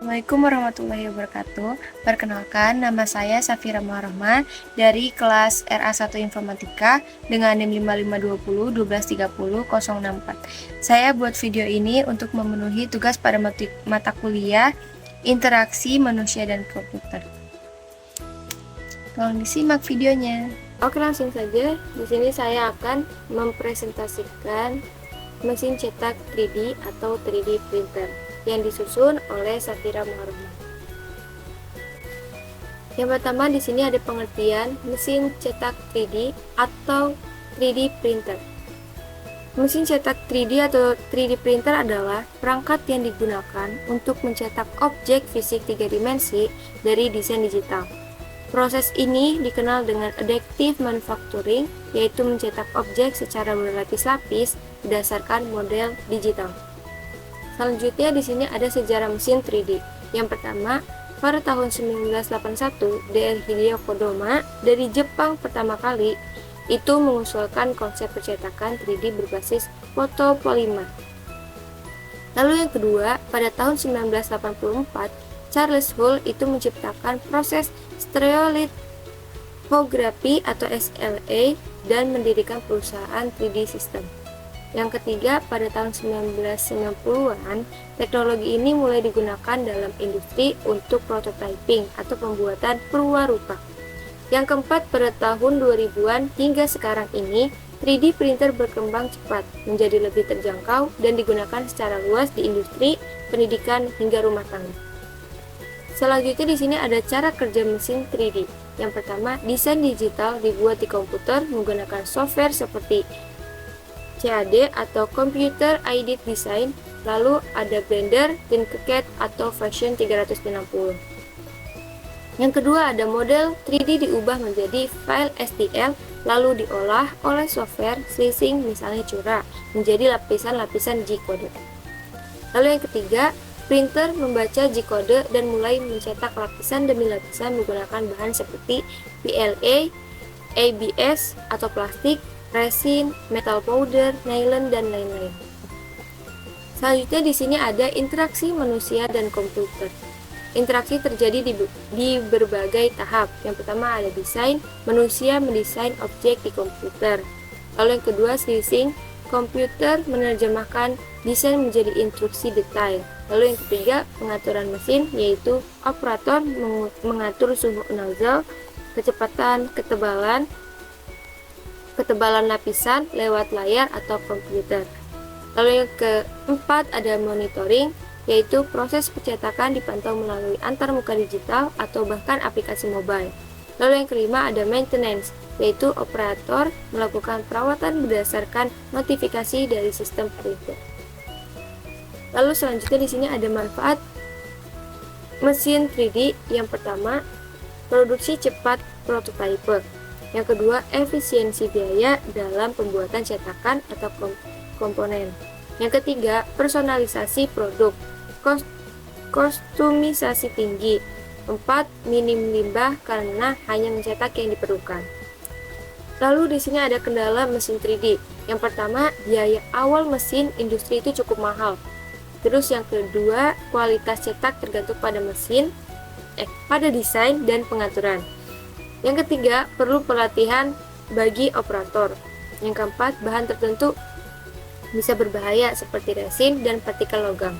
Assalamualaikum warahmatullahi wabarakatuh. Perkenalkan, nama saya Safira Muharrahman dari kelas RA1 Informatika dengan NIM 5520 1230064. Saya buat video ini untuk memenuhi tugas pada mata kuliah Interaksi Manusia dan Komputer. Tolong disimak videonya. Oke, langsung saja. Di sini saya akan mempresentasikan mesin cetak 3D atau 3D printer yang disusun oleh Safira Muharrahman. Yang pertama di sini ada pengertian mesin cetak 3D atau 3D printer. Mesin cetak 3D atau 3D printer adalah perangkat yang digunakan untuk mencetak objek fisik 3 dimensi dari desain digital. Proses ini dikenal dengan additive manufacturing, yaitu mencetak objek secara berlapis-lapis berdasarkan model digital. Selanjutnya di sini ada sejarah mesin 3D. Yang pertama, pada tahun 1981, Dr. Hideo Kodama dari Jepang pertama kali itu mengusulkan konsep percetakan 3D berbasis fotopolimer. Lalu yang kedua, pada tahun 1984, Charles Hull itu menciptakan proses stereolithografi atau SLA dan mendirikan perusahaan 3D System. Yang ketiga, pada tahun 1990-an, teknologi ini mulai digunakan dalam industri untuk prototyping atau pembuatan perwarupa. Yang keempat, pada tahun 2000-an hingga sekarang ini, 3D printer berkembang cepat, menjadi lebih terjangkau dan digunakan secara luas di industri, pendidikan, hingga rumah tangga. Selanjutnya di sini ada cara kerja mesin 3D. Yang pertama, desain digital dibuat di komputer menggunakan software seperti CAD atau Computer Aided Design, lalu ada Blender, Tinkercad atau Fusion 360. Yang kedua ada model 3D diubah menjadi file STL, lalu diolah oleh software slicing misalnya Cura menjadi lapisan-lapisan G-code. Lalu yang ketiga, printer membaca G-code dan mulai mencetak lapisan demi lapisan menggunakan bahan seperti PLA, ABS atau plastik, resin, metal powder, nylon, dan lain-lain. Selanjutnya di sini ada interaksi manusia dan komputer. Interaksi terjadi di berbagai tahap. Yang pertama ada desain, manusia mendesain objek di komputer. Lalu yang kedua slicing, komputer menerjemahkan desain menjadi instruksi detail. Lalu yang ketiga pengaturan mesin, yaitu operator mengatur suhu nozzle, kecepatan, ketebalan lapisan lewat layar atau komputer. Lalu yang keempat ada monitoring, yaitu proses percetakan dipantau melalui antarmuka digital atau bahkan aplikasi mobile. Lalu yang kelima ada maintenance, yaitu operator melakukan perawatan berdasarkan notifikasi dari sistem printer. Lalu selanjutnya di sini ada manfaat mesin 3D. Yang pertama, produksi cepat prototype. Yang kedua, efisiensi biaya dalam pembuatan cetakan atau komponen. Yang ketiga, personalisasi produk, kostumisasi tinggi. 4, minim limbah karena hanya mencetak yang diperlukan. Lalu di sini ada kendala mesin 3D. Yang pertama, biaya awal mesin industri itu cukup mahal. Terus yang kedua, kualitas cetak tergantung pada pada desain dan pengaturan. Yang ketiga, perlu pelatihan bagi operator. Yang keempat, bahan tertentu bisa berbahaya seperti resin dan partikel logam.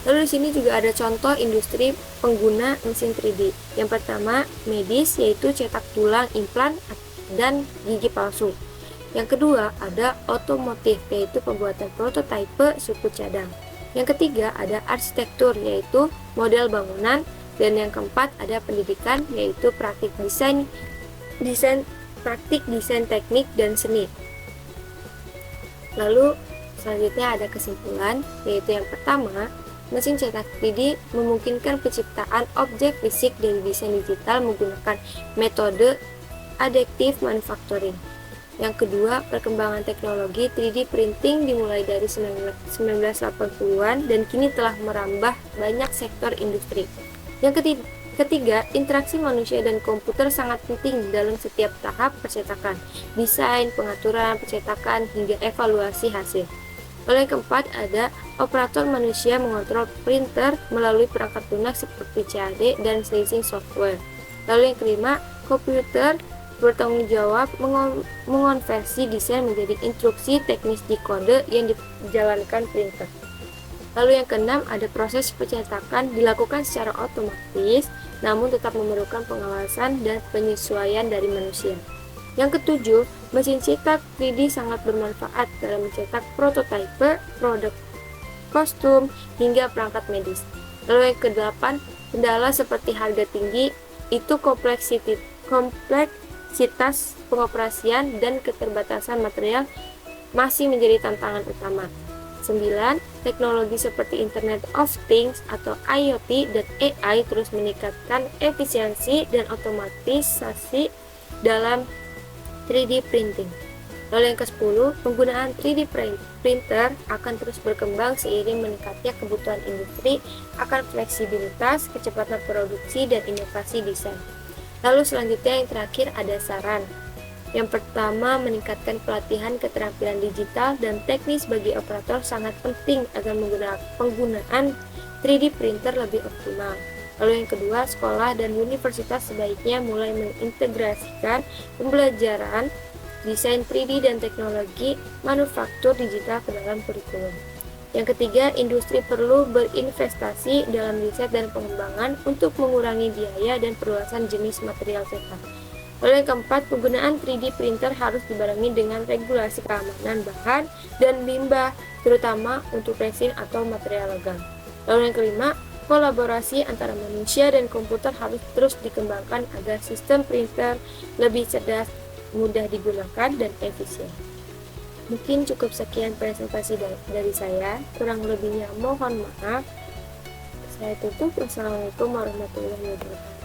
Lalu di sini juga ada contoh industri pengguna mesin 3D. Yang pertama, medis, yaitu cetak tulang, implan, dan gigi palsu. Yang kedua, ada otomotif, yaitu pembuatan prototipe suku cadang. Yang ketiga, ada arsitektur, yaitu model bangunan. Dan yang keempat ada pendidikan, yaitu praktik desain teknik dan seni. Lalu selanjutnya ada kesimpulan, yaitu yang pertama, mesin cetak 3D memungkinkan penciptaan objek fisik dari desain digital menggunakan metode additive manufacturing. Yang kedua, perkembangan teknologi 3D printing dimulai dari 1980-an dan kini telah merambah banyak sektor industri. Yang ketiga, interaksi manusia dan komputer sangat penting dalam setiap tahap percetakan, desain, pengaturan, percetakan, hingga evaluasi hasil. Lalu yang keempat ada operator manusia mengontrol printer melalui perangkat lunak seperti CAD dan slicing software. Lalu yang kelima, komputer bertanggung jawab mengonversi desain menjadi instruksi teknis di kode yang dijalankan printer. Lalu yang keenam ada proses pencetakan dilakukan secara otomatis namun tetap memerlukan pengawasan dan penyesuaian dari manusia. Yang ketujuh, mesin cetak 3D sangat bermanfaat dalam mencetak prototipe, produk kostum, hingga perangkat medis. Lalu yang kedelapan, kendala seperti harga tinggi itu kompleksitas pengoperasian dan keterbatasan material masih menjadi tantangan utama. 9. Teknologi seperti Internet of Things atau IoT dan AI terus meningkatkan efisiensi dan otomatisasi dalam 3D printing. Lalu yang ke-10, penggunaan 3D printer akan terus berkembang seiring meningkatnya kebutuhan industri akan fleksibilitas, kecepatan produksi, dan inovasi desain. Lalu selanjutnya yang terakhir ada saran. Yang pertama, meningkatkan pelatihan keterampilan digital dan teknis bagi operator sangat penting agar penggunaan 3D printer lebih optimal. Lalu yang kedua, sekolah dan universitas sebaiknya mulai mengintegrasikan pembelajaran desain 3D dan teknologi manufaktur digital ke dalam kurikulum. Yang ketiga, industri perlu berinvestasi dalam riset dan pengembangan untuk mengurangi biaya dan perluasan jenis material cetak. Lalu yang keempat, penggunaan 3D printer harus dibarengi dengan regulasi keamanan bahan dan limbah, terutama untuk resin atau material logam. Lalu yang kelima, kolaborasi antara manusia dan komputer harus terus dikembangkan agar sistem printer lebih cerdas, mudah digunakan, dan efisien. Mungkin cukup sekian presentasi dari saya, kurang lebihnya mohon maaf. Saya tutup. Wassalamualaikum warahmatullahi wabarakatuh.